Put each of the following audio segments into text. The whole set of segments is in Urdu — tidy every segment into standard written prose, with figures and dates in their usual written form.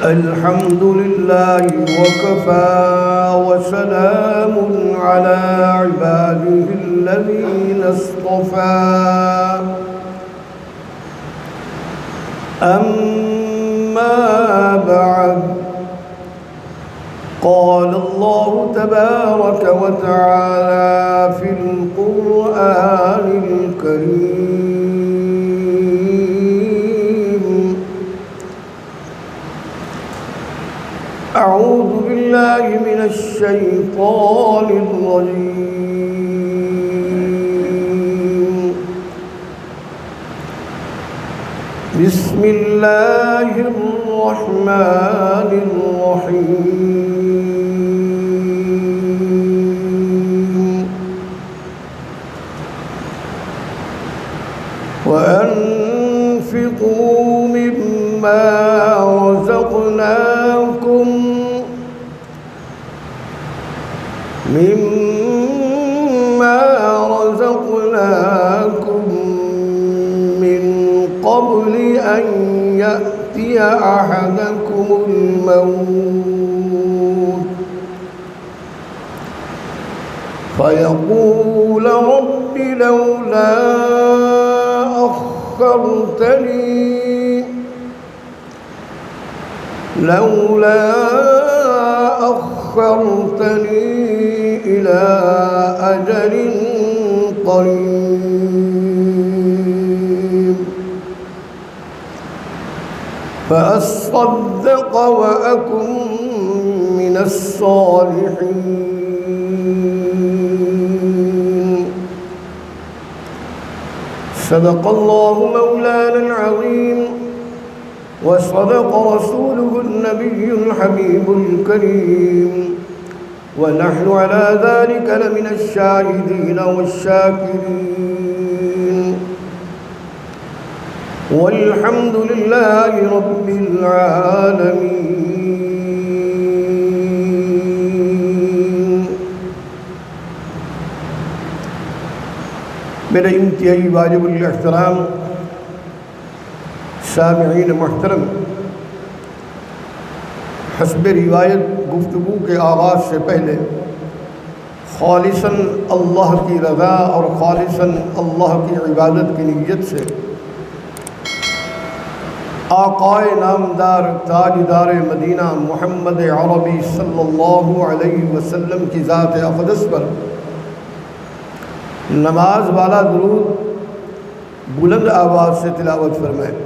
الحمد لله وكفى وسلام على عباده الذين اصطفى أما بعد قال الله تبارك وتعالى في القرآن الكريم أعوذ بالله من الشيطان الرجيم بسم الله الرحمن الرحيم وأنفقوا مما رزقناكم من قبل أن يأتي أحدكم الموت فيقول رب لولا أخرتني إلى أجل قريب فأصدق وأكن من الصالحين صدق الله مولانا العظيم وصدق رسوله النبي الحبيب الكريم ونحن على ذلك لمن الشاهدين والشاكرين والحمد لله رب العالمين. میرے انتہائی واجب الاحترام سامعین محترم، حسب روایت گفتگو کے آغاز سے پہلے خالصاً اللہ کی رضا اور خالصاً اللہ کی عبادت کی نیت سے آقائے نامدار تاجدار مدینہ محمد عربی صلی اللہ علیہ وسلم کی ذات اقدس پر نماز والا درود بلند آواز سے تلاوت فرمائیں.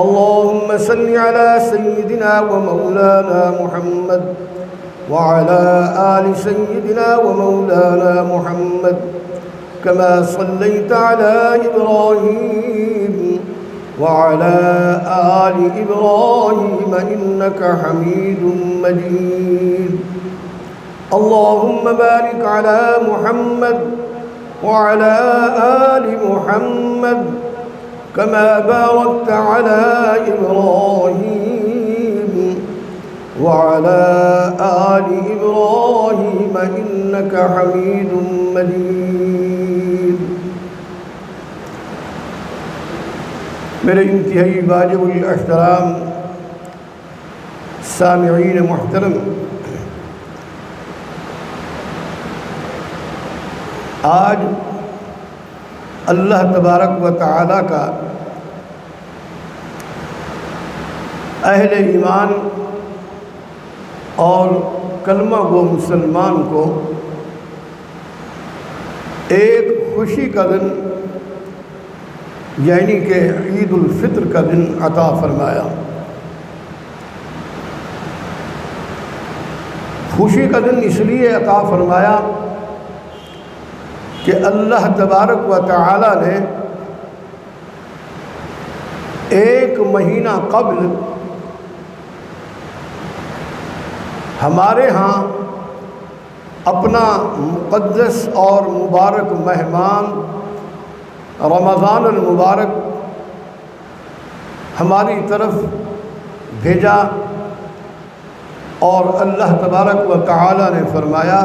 اللهم صل على سيدنا ومولانا محمد وعلى آل سيدنا ومولانا محمد كما صليت على إبراهيم وعلى آل إبراهيم إنك حميد مجيد. اللهم بارك على محمد وعلى آل محمد كما باركت على إبراهيم وعلى آل إبراهيم إنك حميد مجيد. میرے انتہائی واجب الاحترام سامعین محترم، آج اللہ تبارک و تعالی کا اہل ایمان اور کلمہ گو مسلمان کو ایک خوشی کا دن یعنی کہ عید الفطر کا دن عطا فرمایا. خوشی کا دن اس لیے عطا فرمایا کہ اللہ تبارک و تعالی نے ایک مہینہ قبل ہمارے ہاں اپنا مقدس اور مبارک مہمان رمضان المبارک ہماری طرف بھیجا، اور اللہ تبارک و تعالی نے فرمایا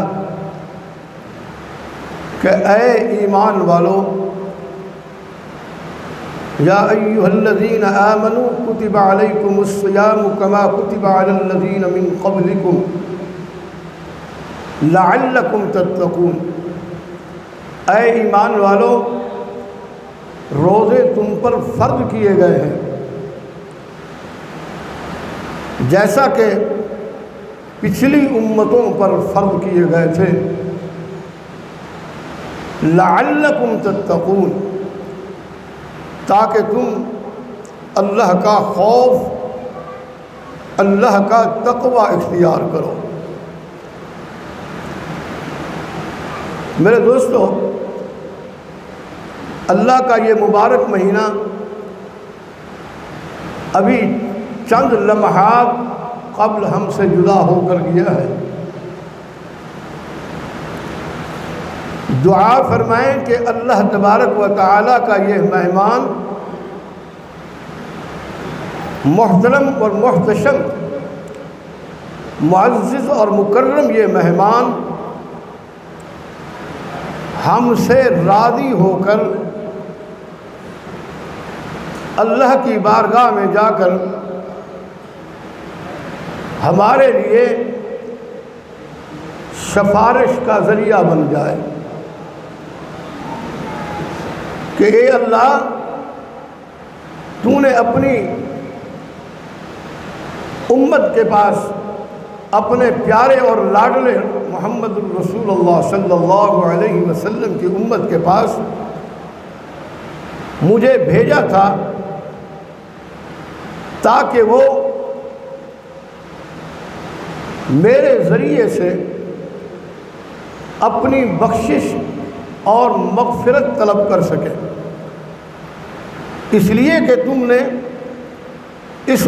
کہ اے ایمان والو، یا ایھا الذین آمنوا کتب علیکم الصیام کما کتب علی الذین من قبلکم لعلکم تتقون، اے ایمان والو روزے تم پر فرض کیے گئے ہیں جیسا کہ پچھلی امتوں پر فرض کیے گئے تھے، لعلکم تتقون، تاکہ تم اللہ کا خوف، اللہ کا تقوی اختیار کرو۔ میرے دوستو، اللہ کا یہ مبارک مہینہ ابھی چند لمحات قبل ہم سے جدا ہو کر گیا ہے۔ دعا فرمائیں کہ اللہ تبارک و تعالیٰ کا یہ مہمان محترم اور محتشم، معزز اور مکرم یہ مہمان ہم سے راضی ہو کر اللہ کی بارگاہ میں جا کر ہمارے لیے سفارش کا ذریعہ بن جائے کہ اے اللہ، تو نے اپنی امت کے پاس، اپنے پیارے اور لاڈلے محمد الرسول اللہ صلی اللہ علیہ وسلم کی امت کے پاس مجھے بھیجا تھا تاکہ وہ میرے ذریعے سے اپنی بخشش اور مغفرت طلب کر سکے، اس لیے کہ تم نے اس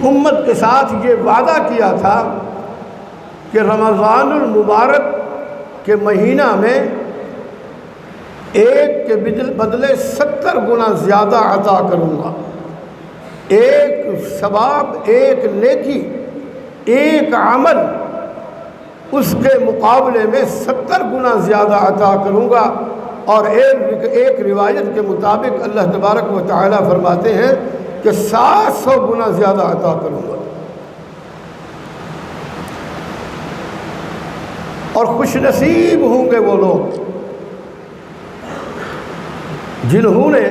امت کے ساتھ یہ وعدہ کیا تھا کہ رمضان المبارک کے مہینہ میں ایک کے بدلے 70 گنا زیادہ عطا کروں گا، ایک ثواب، ایک نیکی، ایک عمل اس کے مقابلے میں 70 گنا زیادہ عطا کروں گا۔ اور ایک روایت کے مطابق اللہ تبارک و تعالی فرماتے ہیں کہ 700 گنا زیادہ عطا کروں گا۔ اور خوش نصیب ہوں گے وہ لوگ جنہوں نے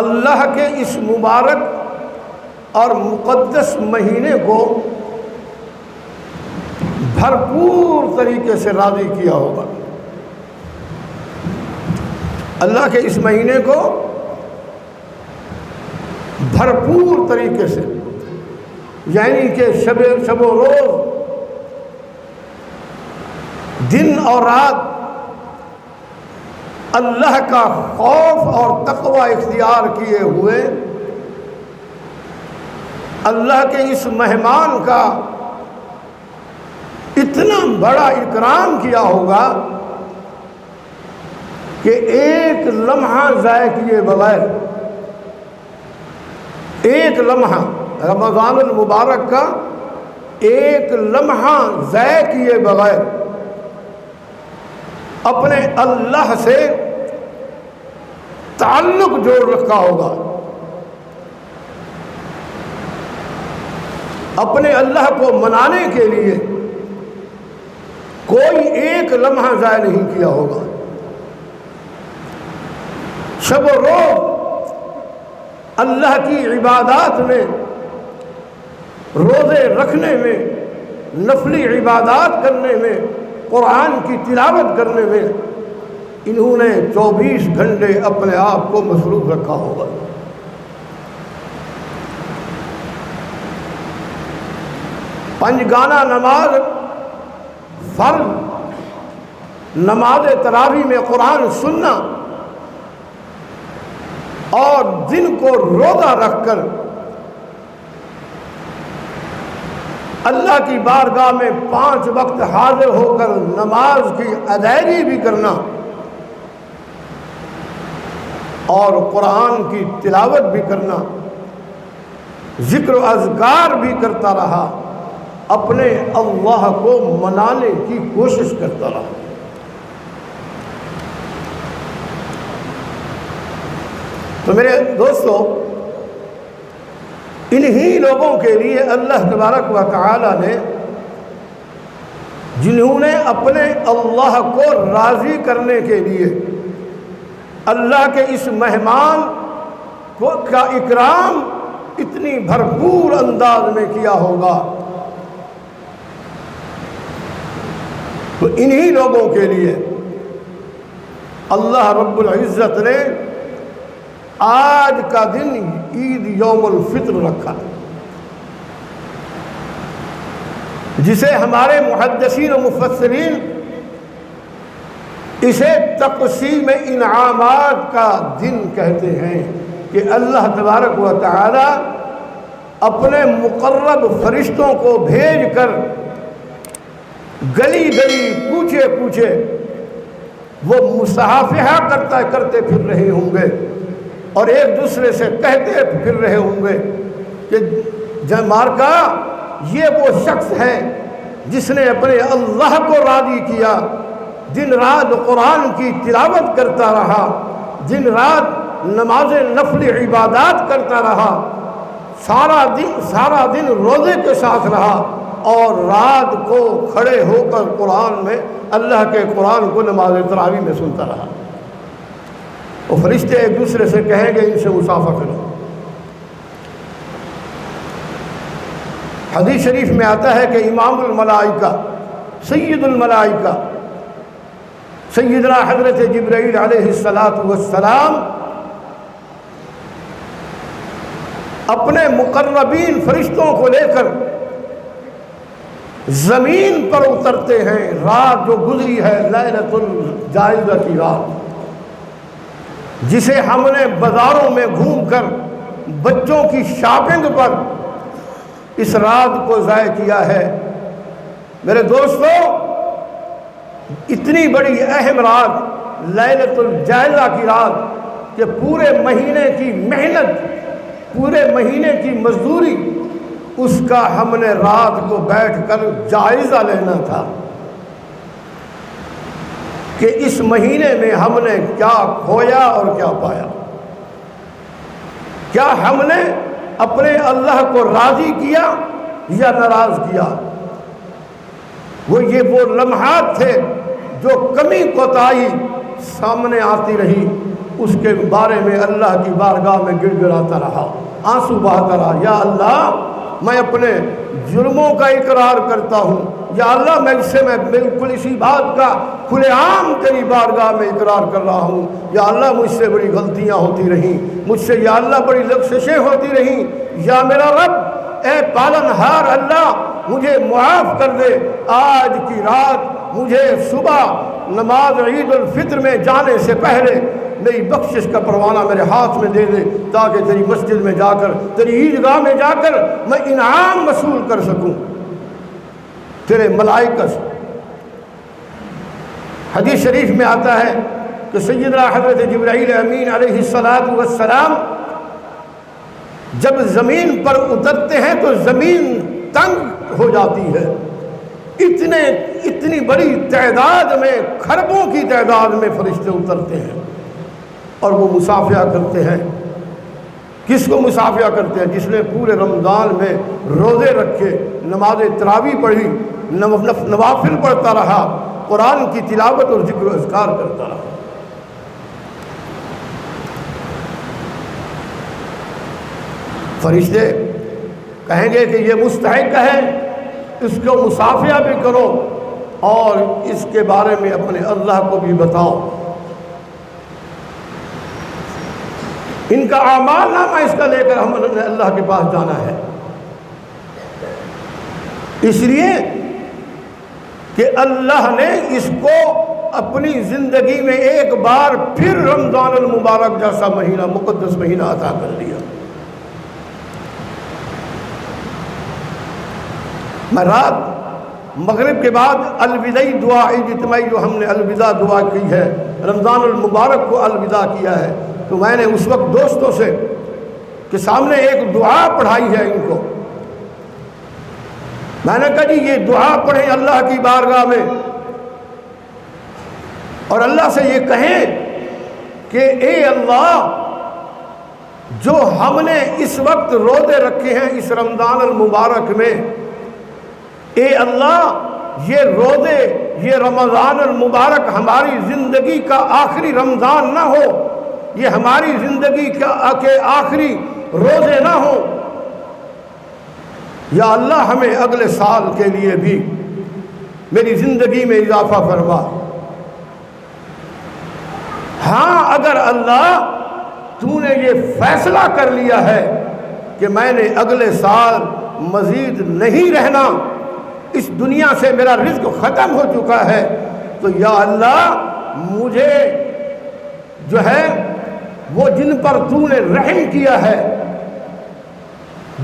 اللہ کے اس مبارک اور مقدس مہینے کو بھرپور طریقے سے راضی کیا ہوگا۔ اللہ کے اس مہینے کو بھرپور طریقے سے، یعنی کہ شب و روز، دن اور رات اللہ کا خوف اور تقوی اختیار کیے ہوئے اللہ کے اس مہمان کا اتنا بڑا اکرام کیا ہوگا کہ ایک لمحہ ضائع کیے بغیر، ایک لمحہ رمضان المبارک کا ایک لمحہ ضائع کیے بغیر اپنے اللہ سے تعلق جوڑ رکھا ہوگا، اپنے اللہ کو منانے کے لیے کوئی ایک لمحہ ضائع نہیں کیا ہوگا۔ شب و روز اللہ کی عبادات میں، روزے رکھنے میں، نفلی عبادات کرنے میں، قرآن کی تلاوت کرنے میں انہوں نے 24 گھنٹے اپنے آپ کو مصروف رکھا ہوگا۔ پنجگانہ نماز فرض، نماز تراویح میں قرآن سننا اور دن کو روزہ رکھ کر اللہ کی بارگاہ میں 5 وقت حاضر ہو کر نماز کی ادائیگی بھی کرنا اور قرآن کی تلاوت بھی کرنا، ذکر و اذکار بھی کرتا رہا، اپنے اللہ کو منانے کی کوشش کرتا رہا۔ تو میرے دوستو، انہی لوگوں کے لیے اللہ تبارک و تعالی نے، جنہوں نے اپنے اللہ کو راضی کرنے کے لیے اللہ کے اس مہمان کا اکرام اتنی بھرپور انداز میں کیا ہوگا، تو انہی لوگوں کے لیے اللہ رب العزت نے آج کا دن عید یوم الفطر رکھا، جسے ہمارے محدثین و مفسرین اسے تقسیم انعامات کا دن کہتے ہیں، کہ اللہ تبارک و تعالی اپنے مقرب فرشتوں کو بھیج کر گلی گلی کوچے کوچے وہ مصافحہ کرتے پھر رہے ہوں گے، اور ایک دوسرے سے کہتے پھر رہے ہوں گے کہ مارکا یہ وہ شخص ہے جس نے اپنے اللہ کو راضی کیا، دن رات قرآن کی تلاوت کرتا رہا، دن رات نماز نفل عبادات کرتا رہا، سارا دن روزے کے ساتھ رہا، اور رات کو کھڑے ہو کر قرآن میں اللہ کے قرآن کو نماز تراویح میں سنتا رہا۔ وہ فرشتے ایک دوسرے سے کہیں گے ان سے مصافحہ کرو۔ حدیث شریف میں آتا ہے کہ امام الملائکہ، سید الملائکہ، سیدنا حضرت جبرائیل علیہ السلام اپنے مقربین فرشتوں کو لے کر زمین پر اترتے ہیں۔ رات جو گزری ہے لیلۃ الجائزہ کی رات، جسے ہم نے بازاروں میں گھوم کر بچوں کی شاپنگ پر اس رات کو ضائع کیا ہے۔ میرے دوستو، اتنی بڑی اہم رات لیلۃ الجائزہ کی رات کہ پورے مہینے کی محنت، پورے مہینے کی مزدوری، اس کا ہم نے رات کو بیٹھ کر جائزہ لینا تھا کہ اس مہینے میں ہم نے کیا کھویا اور کیا پایا، کیا ہم نے اپنے اللہ کو راضی کیا یا ناراض کیا۔ وہ لمحات تھے جو کمی کوتاہی سامنے آتی رہی، اس کے بارے میں اللہ کی بارگاہ میں گڑ گڑاتا رہا، آنسو بہاتا رہا، یا اللہ میں اپنے جرموں کا اقرار کرتا ہوں، یا اللہ میں بالکل اسی بات کا کھلے عام تیری بارگاہ میں اقرار کر رہا ہوں، یا اللہ مجھ سے بڑی غلطیاں ہوتی رہیں، مجھ سے یا اللہ بڑی لغزشیں ہوتی رہیں، یا میرا رب اے پالنہار اللہ مجھے معاف کر دے، آج کی رات مجھے صبح نماز عید الفطر میں جانے سے پہلے میری بخشش کا پروانہ میرے ہاتھ میں دے دے، تاکہ تیری مسجد میں جا کر، تیری عیدگاہ میں جا کر میں انعام وصول کر سکوں تیرے ملائکہ سے۔ حدیث شریف میں آتا ہے کہ سیدنا حضرت جبرائیل امین علیہ السلام جب زمین پر اترتے ہیں تو زمین تنگ ہو جاتی ہے، اتنی بڑی تعداد میں، کھربوں کی تعداد میں فرشتے اترتے ہیں اور وہ مصافحہ کرتے ہیں۔ کس کو مصافحہ کرتے ہیں؟ جس نے پورے رمضان میں روزے رکھے، نماز تراویح پڑھی، نوافل پڑھتا رہا، قرآن کی تلاوت اور ذکر و اذکار کرتا رہا۔ فرشتے کہیں گے کہ یہ مستحق ہے، اس کو مصافحہ بھی کرو اور اس کے بارے میں اپنے اللہ کو بھی بتاؤ۔ ان کا اعمال نامہ اس کا لے کر ہم نے اللہ کے پاس جانا ہے، اس لیے کہ اللہ نے اس کو اپنی زندگی میں ایک بار پھر رمضان المبارک جیسا مہینہ، مقدس مہینہ عطا کر دیا۔ میں رات مغرب کے بعد الوداعی دعا، عید اجتماعی جو ہم نے الوداع دعا کی ہے، رمضان المبارک کو الوداع کیا ہے، تو میں نے اس وقت دوستوں سے کہ سامنے ایک دعا پڑھائی ہے ان کو، میں نے کہا جی یہ دعا پڑھیں اللہ کی بارگاہ میں اور اللہ سے یہ کہیں کہ اے اللہ جو ہم نے اس وقت روزے رکھے ہیں اس رمضان المبارک میں، اے اللہ یہ روزے، یہ رمضان المبارک ہماری زندگی کا آخری رمضان نہ ہو، یہ ہماری زندگی کے آخری روزے نہ ہو۔ یا اللہ ہمیں اگلے سال کے لیے بھی میری زندگی میں اضافہ فرما۔ ہاں اگر اللہ تو نے یہ فیصلہ کر لیا ہے کہ میں نے اگلے سال مزید نہیں رہنا، اس دنیا سے میرا رزق ختم ہو چکا ہے، تو یا اللہ مجھے جو ہے وہ جن پر تو نے رحم کیا ہے،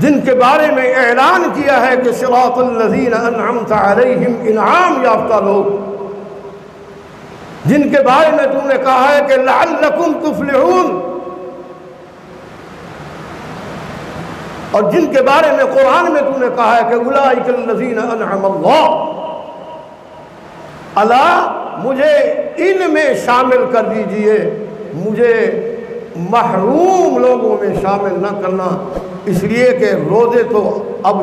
جن کے بارے میں اعلان کیا ہے کہ صراط الذین انعمت علیہم، انعام یافتہ لوگ، جن کے بارے میں تو نے کہا ہے کہ لعلکم تفلحون، اور جن کے بارے میں قرآن میں تو نے کہا ہے کہ اولئک الذین انعم اللہ، اللہ مجھے ان میں شامل کر دیجئے، مجھے محروم لوگوں میں شامل نہ کرنا، اس لیے کہ روزے تو اب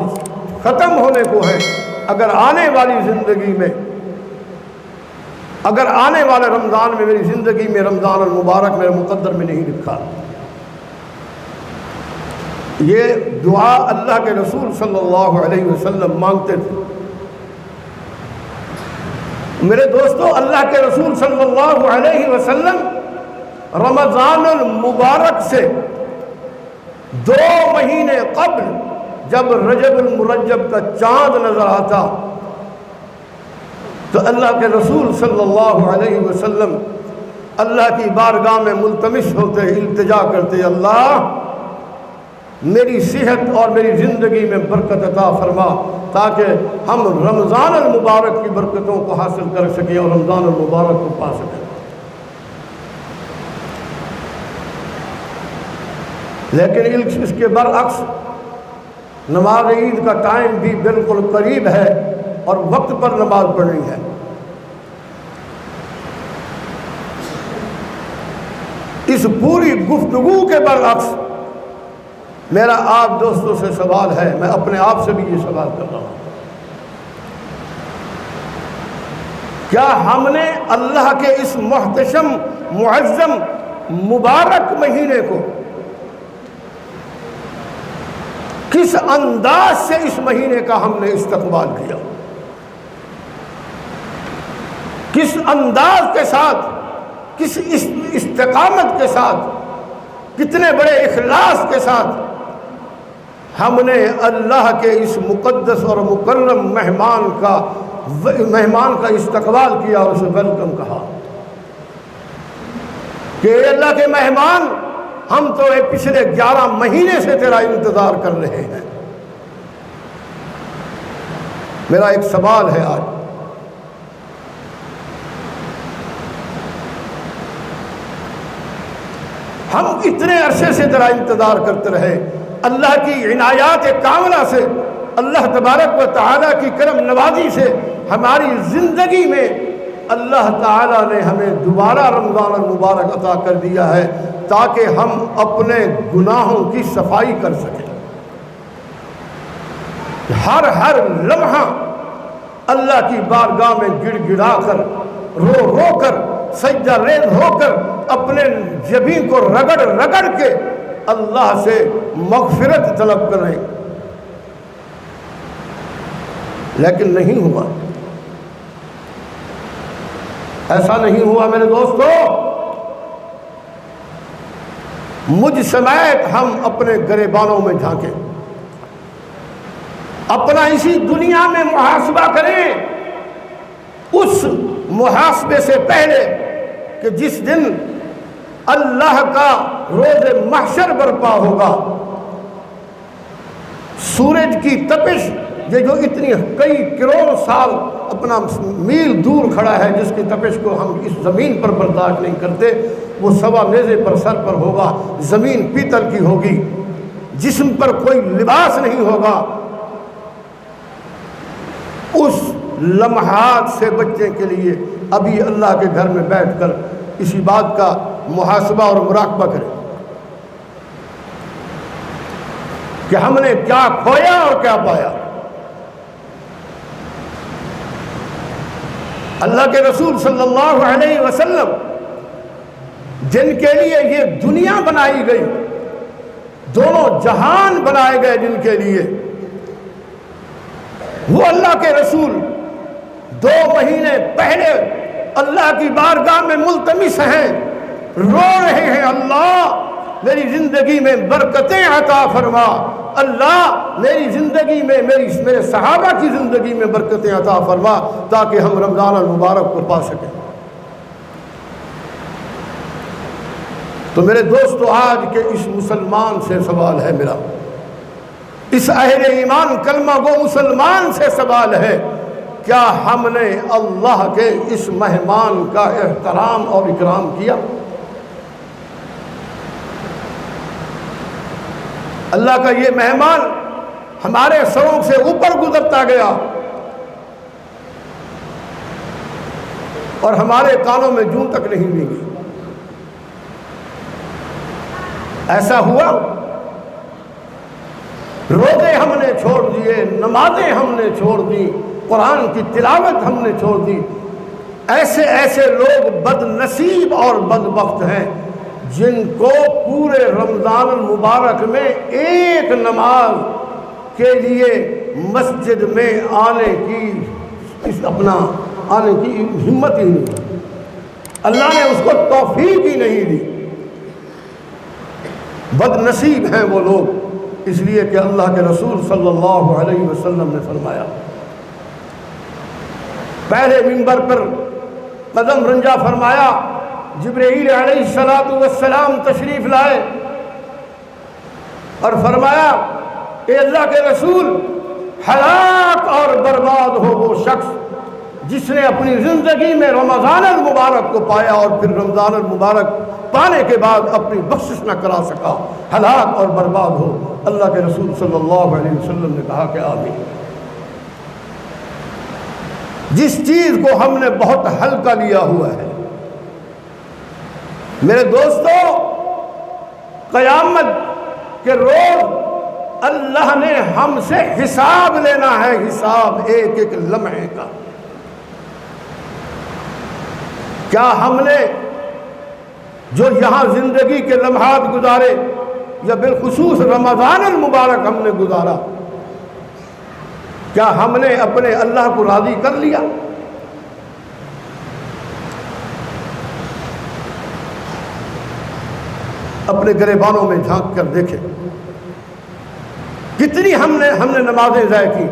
ختم ہونے کو ہیں۔ اگر آنے والی زندگی میں، اگر آنے والے رمضان میں میری زندگی میں رمضان المبارک میرے مقدر میں نہیں لکھا، یہ دعا اللہ کے رسول صلی اللہ علیہ وسلم مانگتے تھے۔ میرے دوستو، اللہ کے رسول صلی اللہ علیہ وسلم رمضان المبارک سے 2 مہینے قبل جب رجب المرجب کا چاند نظر آتا تو اللہ کے رسول صلی اللہ علیہ وسلم اللہ کی بارگاہ میں ملتمس ہوتے، التجا کرتے، اللہ میری صحت اور میری زندگی میں برکت عطا فرما تاکہ ہم رمضان المبارک کی برکتوں کو حاصل کر سکیں اور رمضان المبارک کو پا سکیں۔ لیکن اس کے برعکس نماز عید کا ٹائم بھی بالکل قریب ہے اور وقت پر نماز پڑھنی ہے۔ اس پوری گفتگو کے برعکس میرا آپ دوستوں سے سوال ہے، میں اپنے آپ سے بھی یہ سوال کر رہا ہوں، کیا ہم نے اللہ کے اس محتشم معظم مبارک مہینے کو کس انداز سے اس مہینے کا ہم نے استقبال کیا، کس انداز کے ساتھ، کس استقامت کے ساتھ، کتنے بڑے اخلاص کے ساتھ ہم نے اللہ کے اس مقدس اور مکرم مہمان کا استقبال کیا اور اسے ویلکم کہا کہ اے اللہ کے مہمان، ہم تو پچھلے 11 مہینے سے تیرا انتظار کر رہے ہیں۔ میرا ایک سوال ہے آج، ہم اتنے عرصے سے تیرا انتظار کرتے رہے، اللہ کی عنایات کاملہ سے، اللہ تبارک و تعالیٰ کی کرم نوازی سے ہماری زندگی میں اللہ تعالیٰ نے ہمیں دوبارہ رمضان المبارک عطا کر دیا ہے تاکہ ہم اپنے گناہوں کی صفائی کر سکیں۔ ہر لمحہ اللہ کی بارگاہ میں گڑ گڑا کر، رو رو کر، سجدہ ریز ہو کر، اپنے جبین کو رگڑ رگڑ کے اللہ سے مغفرت طلب کریں، لیکن نہیں ہوا، ایسا نہیں ہوا میرے دوستو۔ مجھ سمیت ہم اپنے گریبانوں میں جھانکیں، اپنا اسی دنیا میں محاسبہ کریں، اس محاسبے سے پہلے کہ جس دن اللہ کا روز محشر برپا ہوگا، سورج کی تپش یہ جو اتنی کئی کروڑ سال اپنا میل دور کھڑا ہے، جس کی تپش کو ہم اس زمین پر برداشت نہیں کرتے، وہ سوا نیزے پر سر پر ہوگا، زمین پیتل کی ہوگی، جسم پر کوئی لباس نہیں ہوگا۔ اس لمحات سے بچنے کے لیے ابھی اللہ کے گھر میں بیٹھ کر اسی بات کا محاسبہ اور مراقبہ کریں کہ ہم نے کیا کھویا اور کیا پایا۔ اللہ کے رسول صلی اللہ علیہ وسلم جن کے لیے یہ دنیا بنائی گئی، دونوں جہان بنائے گئے جن کے لیے، وہ اللہ کے رسول 2 مہینے پہلے اللہ کی بارگاہ میں ملتمس ہیں، رو رہے ہیں، اللہ میری زندگی میں برکتیں عطا فرما، اللہ میری زندگی میں میرے صحابہ کی زندگی میں برکتیں عطا فرما تاکہ ہم رمضان المبارک کو پا سکیں۔ تو میرے دوستو، آج کے اس مسلمان سے سوال ہے میرا، اس اہل ایمان کلمہ گو مسلمان سے سوال ہے، کیا ہم نے اللہ کے اس مہمان کا احترام اور اکرام کیا؟ اللہ کا یہ مہمان ہمارے سروں سے اوپر گزرتا گیا اور ہمارے کانوں میں جوں تک نہیں بھیگی۔ ایسا ہوا، روزے ہم نے چھوڑ دیے، نمازیں ہم نے چھوڑ دی، قرآن کی تلاوت ہم نے چھوڑ دی۔ ایسے ایسے لوگ بد نصیب اور بدبخت ہیں جن کو پورے رمضان المبارک میں ایک نماز کے لیے مسجد میں آنے کی ہمت ہی نہیں، اللہ نے اس کو توفیق ہی نہیں دی۔ بد نصیب ہیں وہ لوگ، اس لیے کہ اللہ کے رسول صلی اللہ علیہ وسلم نے فرمایا، پہلے منبر پر قدم رنجا فرمایا، جبرائیل علیہ السلام تشریف لائے اور فرمایا، اے اللہ کے رسول، ہلاک اور برباد ہو وہ شخص جس نے اپنی زندگی میں رمضان المبارک کو پایا اور پھر رمضان المبارک پانے کے بعد اپنی بخشش نہ کرا سکا، ہلاک اور برباد ہو۔ اللہ کے رسول صلی اللہ علیہ وسلم نے کہا کہ آمین۔ جس چیز کو ہم نے بہت ہلکا لیا ہوا ہے، میرے دوستو، قیامت کے روز اللہ نے ہم سے حساب لینا ہے، حساب ایک ایک لمحے کا۔ کیا ہم نے جو یہاں زندگی کے لمحات گزارے یا بالخصوص رمضان المبارک ہم نے گزارا، کیا ہم نے اپنے اللہ کو راضی کر لیا؟ اپنے گریبانوں میں جھانک کر دیکھیں، کتنی ہم نے نمازیں ضائع کی۔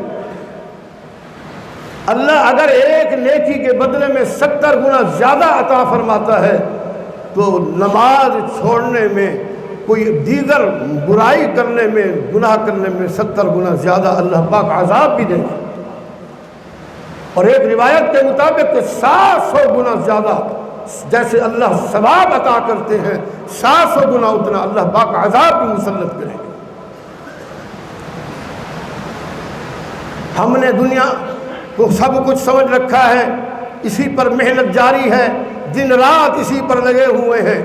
اللہ اگر ایک نیکی کے بدلے میں 70 گنا زیادہ عطا فرماتا ہے تو نماز چھوڑنے میں، کوئی دیگر برائی کرنے میں، گناہ کرنے میں 70 گنا زیادہ اللہ پاک عذاب بھی دے گا۔ اور ایک روایت کے مطابق 700 گنا زیادہ جیسے اللہ ثواب عطا کرتے ہیں، 700 گنا اتنا اللہ پاک عذاب بھی مسلط کریں گے۔ ہم نے دنیا کو سب کچھ سمجھ رکھا ہے، اسی پر محنت جاری ہے، دن رات اسی پر لگے ہوئے ہیں،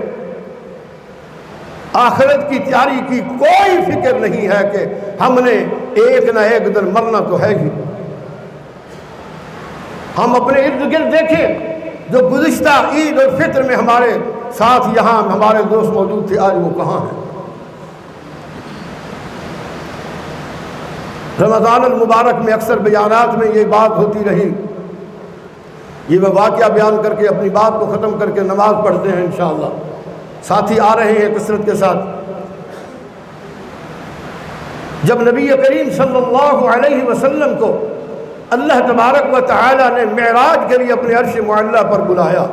آخرت کی تیاری کی کوئی فکر نہیں ہے کہ ہم نے ایک نہ ایک دن مرنا تو ہے ہی۔ ہم اپنے ارد گرد دیکھیں، جو گزشتہ عید اور فطر میں ہمارے ساتھ یہاں ہمارے دوست موجود تھے، آج وہ کہاں ہیں؟ رمضان المبارک میں اکثر بیانات میں یہ بات ہوتی رہی، یہ میں واقعہ بیان کر کے اپنی بات کو ختم کر کے نماز پڑھتے ہیں انشاءاللہ۔ ساتھی آ رہے ہیں کثرت کے ساتھ۔ جب نبی کریم صلی اللہ علیہ وسلم کو اللہ تبارک و تعالی نے معراج کے لیے اپنے عرش معلیٰ پر بلایا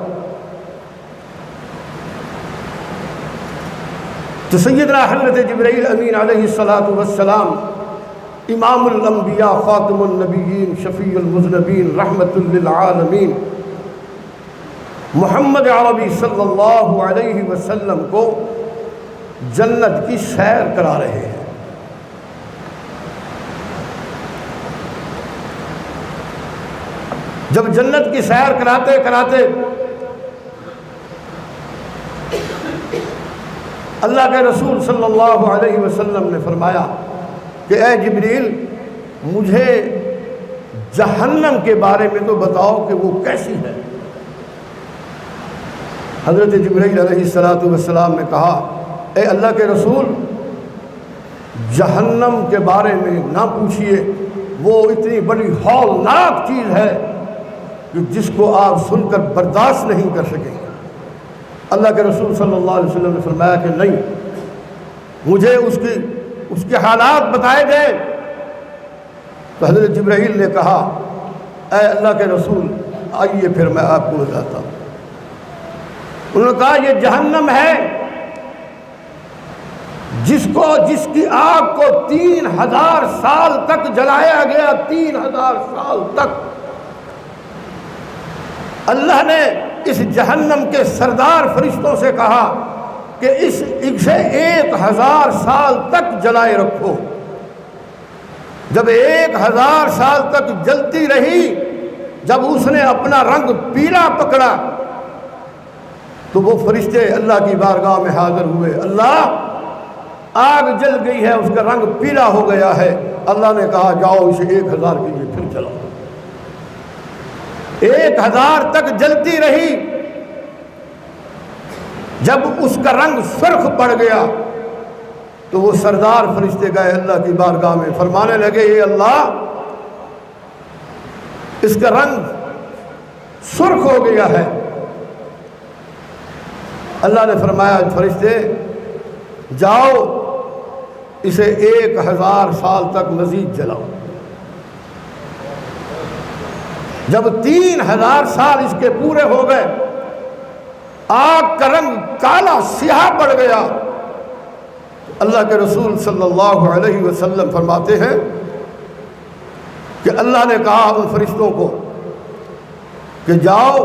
تو سیدنا حضرت جبرائیل امین علیہ السلام، امام الانبیاء، خاتم النبیین، شفیع المذنبین، رحمت للعالمین، محمد عربی صلی اللہ علیہ وسلم کو جنت کی سیر کرا رہے ہیں۔ جب جنت کی سیر کراتے کراتے اللہ کے رسول صلی اللہ علیہ وسلم نے فرمایا کہ اے جبریل مجھے جہنم کے بارے میں تو بتاؤ کہ وہ کیسی ہے۔ حضرت جبرائیل علیہ السلام نے کہا اے اللہ کے رسول جہنم کے بارے میں نہ پوچھئے، وہ اتنی بڑی ہولناک چیز ہے کہ جس کو آپ سن کر برداشت نہیں کر سکیں گے۔ اللہ کے رسول صلی اللہ علیہ وسلم نے فرمایا کہ نہیں، مجھے اس کے حالات بتائے گئے۔ تو حضرت جبرائیل نے کہا اے اللہ کے رسول آئیے پھر میں آپ کو بتاتا ہوں۔ انہوں نے کہا یہ جہنم ہے جس کی آگ کو 3000 سال تک جلایا گیا، 3000 سال تک۔ اللہ نے اس جہنم کے سردار فرشتوں سے کہا کہ اسے 1000 سال تک جلائے رکھو۔ جب 1000 سال تک جلتی رہی، جب اس نے اپنا رنگ پیلا پکڑا تو وہ فرشتے اللہ کی بارگاہ میں حاضر ہوئے۔ اللہ آگ جل گئی ہے، اس کا رنگ پیلا ہو گیا ہے۔ اللہ نے کہا جاؤ اسے 1000 کے لیے پھر جلاؤ۔ 1000 تک جلتی رہی، جب اس کا رنگ سرخ پڑ گیا تو وہ سردار فرشتے گئے اللہ کی بارگاہ میں، فرمانے لگے اے اللہ اس کا رنگ سرخ ہو گیا ہے۔ اللہ نے فرمایا فرشتے جاؤ اسے 1000 سال تک مزید جلاؤ۔ جب 3000 سال اس کے پورے ہو گئے، آگ کا رنگ کالا سیاہ پڑ گیا۔ اللہ کے رسول صلی اللہ علیہ وسلم فرماتے ہیں کہ اللہ نے کہا ان فرشتوں کو کہ جاؤ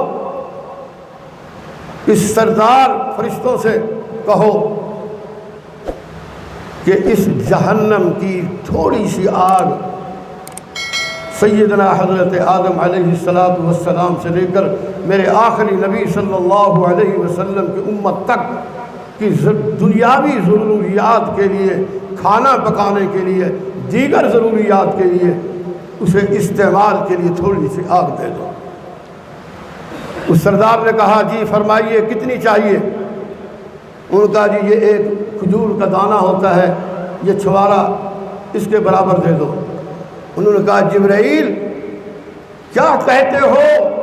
اس سردار فرشتوں سے کہو کہ اس جہنم کی تھوڑی سی آگ سیدنا حضرت آدم علیہ السلام سے لے کر میرے آخری نبی صلی اللہ علیہ وسلم کی امت تک کی دنیاوی ضروریات کے لیے، کھانا پکانے کے لیے، دیگر ضروریات کے لیے اسے استعمال کے لیے تھوڑی سی آگ دے دو۔ اس سردار نے کہا جی فرمائیے کتنی چاہیے؟ انہوں نے کہا جی یہ ایک کھجور کا دانہ ہوتا ہے، یہ چھوارا اس کے برابر دے دو۔ انہوں نے کہا جبرائیل کیا کہتے ہو؟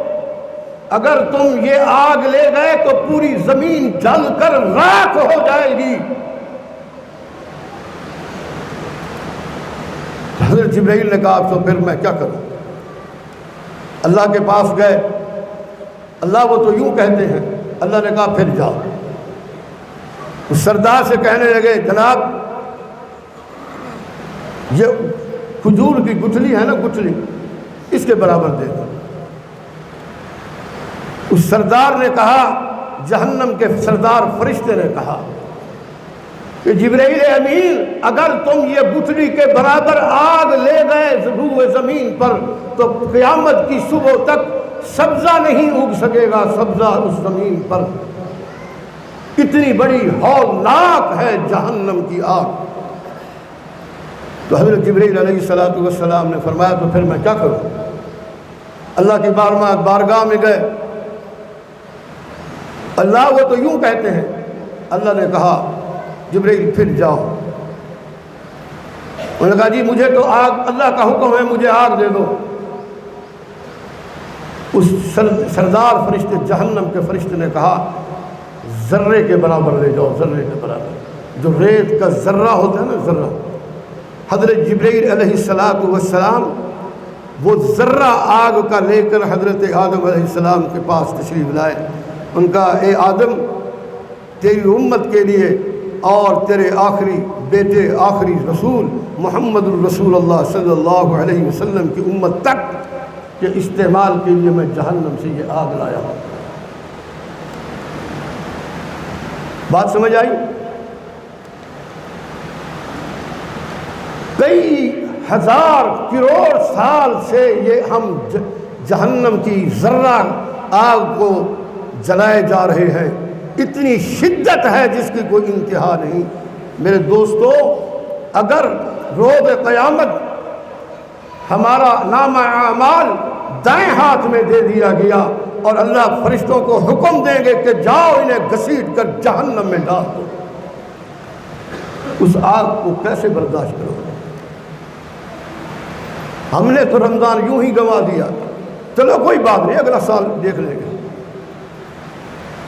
اگر تم یہ آگ لے گئے تو پوری زمین جل کر راکھ ہو جائے گی۔ حضرت جبرائیل نے کہا تو پھر میں کیا کروں؟ اللہ کے پاس گئے، اللہ وہ تو یوں کہتے ہیں۔ اللہ نے کہا پھر جاؤ۔ اس سردار سے کہنے لگے جناب یہ کھجور کی گٹھلی ہے نا، گٹھلی اس کے برابر دے دو۔ اس سردار نے کہا، جہنم کے سردار فرشتے نے کہا کہ جبرائیل امین اگر تم یہ گٹھلی کے برابر آگ لے گئے روئے زمین پر تو قیامت کی صبح تک سبزہ نہیں اگ سکے گا، سبزہ اس زمین پر۔ اتنی بڑی ہولناک ہے جہنم کی آگ۔ تو حضرت جبرائیل علیہ السلام نے فرمایا تو پھر میں کیا کروں؟ اللہ کی بارگاہ میں گئے، اللہ وہ تو یوں کہتے ہیں۔ اللہ نے کہا جبرائیل پھر جاؤ۔ انہوں نے کہا جی مجھے تو آگ، اللہ کا حکم ہے مجھے آگ دے دو۔ اس سردار فرشتے جہنم کے فرشتے نے کہا ذرے کے برابر لے جاؤ، ذرے کے برابر، جو ریت کا ذرہ ہوتا ہے نا، ذرہ۔ حضرت جبرائیل علیہ السلام وہ ذرہ آگ کا لے کر حضرت آدم علیہ السلام کے پاس تشریف لائے۔ ان کا اے آدم تیری امت کے لیے اور تیرے آخری بیٹے آخری رسول محمد الرسول اللہ صلی اللہ علیہ وسلم کی امت تک کے استعمال کے لیے میں جہنم سے یہ آگ لایا ہوں۔ بات سمجھ آئی؟ کئی ہزار کروڑ سال سے یہ ہم جہنم کی ذرہ آگ کو جلائے جا رہے ہیں۔ اتنی شدت ہے جس کی کوئی انتہا نہیں۔ میرے دوستو اگر روز قیامت ہمارا نامہ اعمال دائیں ہاتھ میں دے دیا گیا اور اللہ فرشتوں کو حکم دیں گے کہ جاؤ انہیں گھسیٹ کر جہنم میں ڈال دو۔ اس آگ کو کیسے برداشت کرو؟ ہم نے تو رمضان یوں ہی گنوا دیا، چلو کوئی بات نہیں اگلا سال دیکھ لیں گے،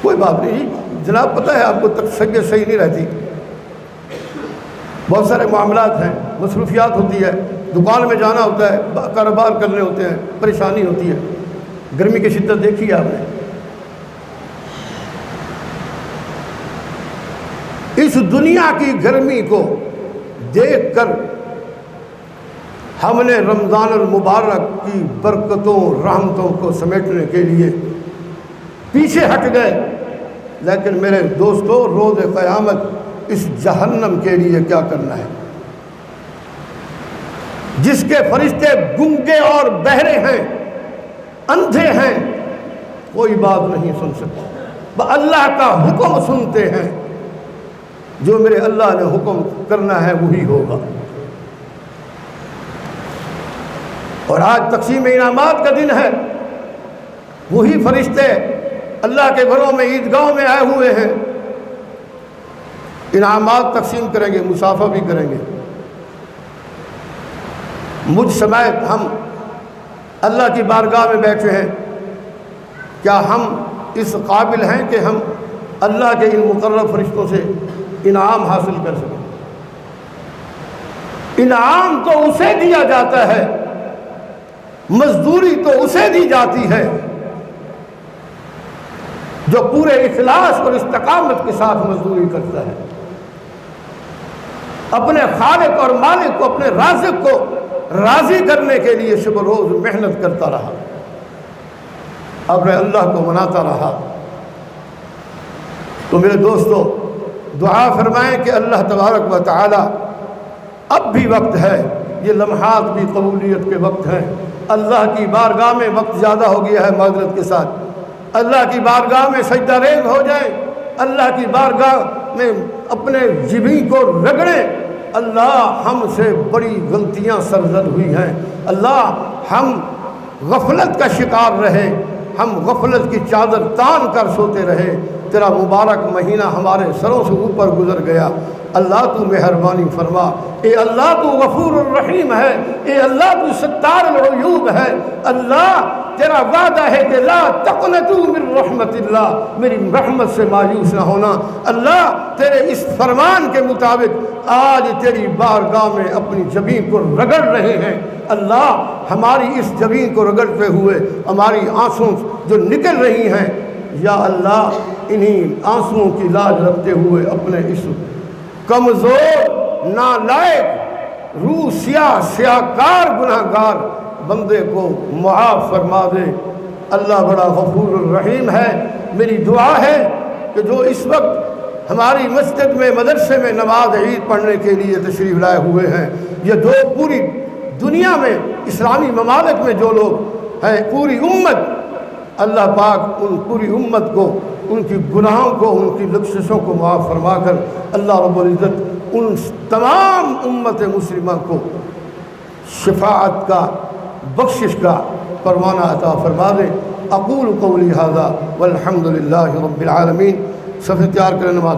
کوئی بات نہیں جناب، پتہ ہے آپ کو طبیعت صحیح نہیں رہتی، بہت سارے معاملات ہیں، مصروفیات ہوتی ہے، دکان میں جانا ہوتا ہے، کاروبار کرنے ہوتے ہیں، پریشانی ہوتی ہے، گرمی کی شدت دیکھی ہے آپ نے۔ اس دنیا کی گرمی کو دیکھ کر ہم نے رمضان المبارک کی برکتوں رحمتوں کو سمیٹنے کے لیے پیچھے ہٹ گئے، لیکن میرے دوستو روز قیامت اس جہنم کے لیے کیا کرنا ہے جس کے فرشتے گنگے اور بہرے ہیں، اندھے ہیں، کوئی بات نہیں سن سکتے، اللہ کا حکم سنتے ہیں، جو میرے اللہ نے حکم کرنا ہے وہی ہوگا۔ اور آج تقسیم انعامات کا دن ہے، وہی فرشتے اللہ کے گھروں میں عیدگاہوں میں آئے ہوئے ہیں، انعامات تقسیم کریں گے، مصافحہ بھی کریں گے۔ مجھ سمیت ہم اللہ کی بارگاہ میں بیٹھے ہیں، کیا ہم اس قابل ہیں کہ ہم اللہ کے ان مقرب فرشتوں سے انعام حاصل کر سکیں؟ انعام تو اسے دیا جاتا ہے، مزدوری تو اسے دی جاتی ہے جو پورے اخلاص اور استقامت کے ساتھ مزدوری کرتا ہے، اپنے خالق اور مالک کو، اپنے رازق کو راضی کرنے کے لیے شب و روز محنت کرتا رہا، اپنے اللہ کو مناتا رہا۔ تو میرے دوستو دعا فرمائیں کہ اللہ تبارک و تعالی اب بھی وقت ہے، یہ لمحات بھی قبولیت کے وقت ہیں، اللہ کی بارگاہ میں وقت زیادہ ہو گیا ہے، معذرت کے ساتھ اللہ کی بارگاہ میں سجدہ ریز ہو جائیں، اللہ کی بارگاہ میں اپنے جبین کو رگڑیں، اللہ ہم سے بڑی غلطیاں سرزد ہوئی ہیں، اللہ ہم غفلت کا شکار رہے، ہم غفلت کی چادر تان کر سوتے رہے، تیرا مبارک مہینہ ہمارے سروں سے اوپر گزر گیا، اللہ تو مہربانی فرما، اے اللہ تو غفور الرحیم ہے، اے اللہ تو ستار العیوب ہے، اللہ تیرا وعدہ ہے کہ لا تقنطوا من رحمت اللہ، میری رحمت سے مایوس نہ ہونا، اللہ تیرے اس فرمان کے مطابق آج تیری بارگاہ میں اپنی جبین کو رگڑ رہے ہیں، اللہ ہماری اس جبین کو رگڑتے ہوئے ہماری آنسوں جو نکل رہی ہیں، یا اللہ انہی آنسوؤں کی لاج رکھتے ہوئے اپنے اس کمزور نالائق روح سیاہکار گناہگار بندے کو معاف فرما دے، اللہ بڑا غفور الرحیم ہے۔ میری دعا ہے کہ جو اس وقت ہماری مسجد میں مدرسے میں نماز عید پڑھنے کے لیے تشریف لائے ہوئے ہیں، یہ جو پوری دنیا میں اسلامی ممالک میں جو لوگ ہیں، پوری امت، اللہ پاک ان پوری امت کو، ان کی گناہوں کو، ان کی لغزشوں کو معاف فرما کر اللہ رب العزت ان تمام امت مسلمہ کو شفاعت کا، بخشش کا پروانہ عطا فرما دے۔ اقول قولی ھذا والحمد للہ رب العالمین۔ صف تیار کریں، نماز